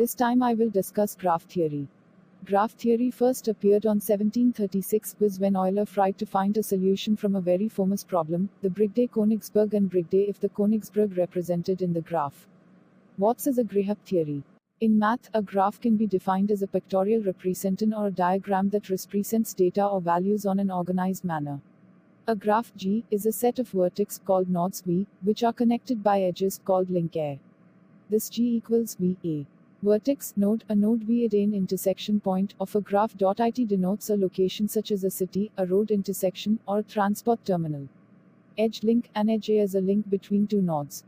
This time I will discuss graph theory. Graph theory first appeared on 1736 when Euler tried to find a solution from a very famous problem, the Brigde-Königsberg and Brigde if the Königsberg represented in the graph. What is a graph theory? In math, a graph can be defined as a pictorial representation or a diagram that represents data or values on an organized manner. A graph G is a set of vertices called nodes V, which are connected by edges called link A. This G equals V A. Vertex node, a node V at an intersection point of a graph. It denotes a location such as a city, a road intersection, or a transport terminal. Edge link, an edge A is a link between two nodes.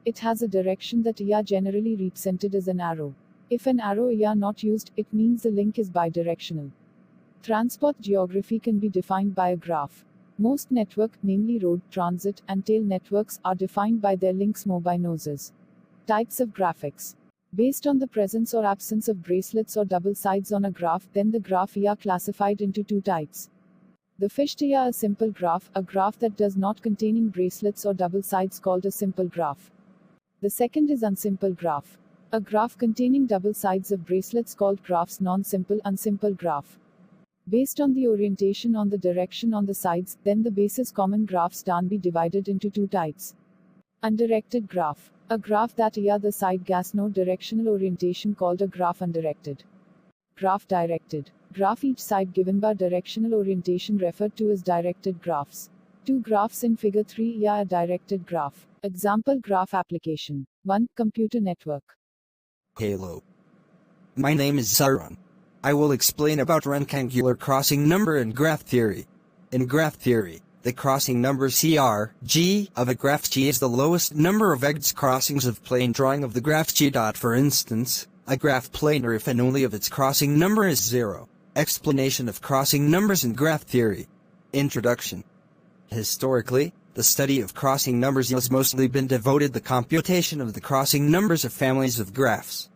It has a direction that is generally represented as an arrow. If an arrow is not used, it means the link is bidirectional. Transport geography can be defined by a graph. Most networks, namely road, transit, and tail networks, are defined by their links more by noses. Types of graphics. Based on the presence or absence of bracelets or double sides on a graph, then the graph is classified into two types. The first is a simple graph, a graph that does not containing bracelets or double sides called a simple graph. The second is unsimple graph. A graph containing double sides of bracelets called graphs non-simple unsimple graph. Based on the orientation on the direction on the sides, then the basis common graphs can be divided into two types. Undirected graph. A graph that is the side has no directional orientation called a graph undirected. Graph directed. Graph each side given by directional orientation referred to as directed graphs. Two graphs in figure 3 are a directed graph. Example graph application. 1. Computer network. Hello. My name is Zaron. I will explain about rectangular crossing number and graph theory. In graph theory, the crossing number CR, of a graph G is the lowest number of edge crossings of plane drawing of the graph G. For instance, a graph planar if and only if its crossing number is 0. Explanation of crossing numbers in graph theory. Introduction. Historically, the study of crossing numbers has mostly been devoted to the computation of the crossing numbers of families of graphs.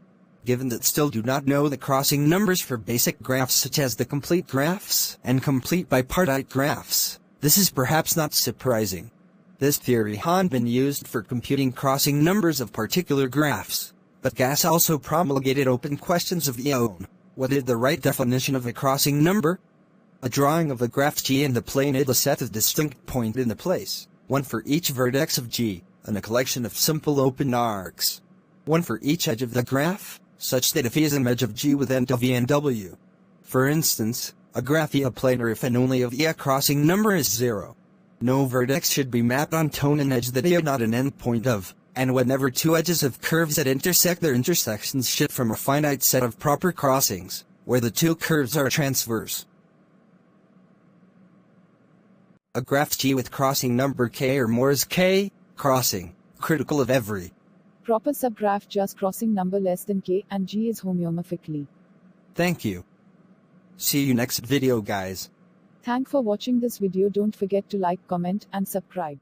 Given that still do not know the crossing numbers for basic graphs such as the complete graphs and complete bipartite graphs, this is perhaps not surprising. This theory has been used for computing crossing numbers of particular graphs, but GAS also promulgated open questions of its own. What is the right definition of a crossing number? A drawing of a graph G in the plane is a set of distinct points in the place, one for each vertex of G, and a collection of simple open arcs. One for each edge of the graph, such that if E is an edge of G with end of E and W. For instance, a graph is planar if and only if E crossing number is 0. No vertex should be mapped onto an edge that is not an endpoint of, and whenever two edges of curves that intersect their intersections shift from a finite set of proper crossings, where the two curves are transverse. A graph G with crossing number K or more is K, crossing, critical of every proper subgraph just crossing number less than K, and G is homeomorphically. Thank you. See you next video guys. Thanks for watching this video. Don't forget to like, comment, and subscribe.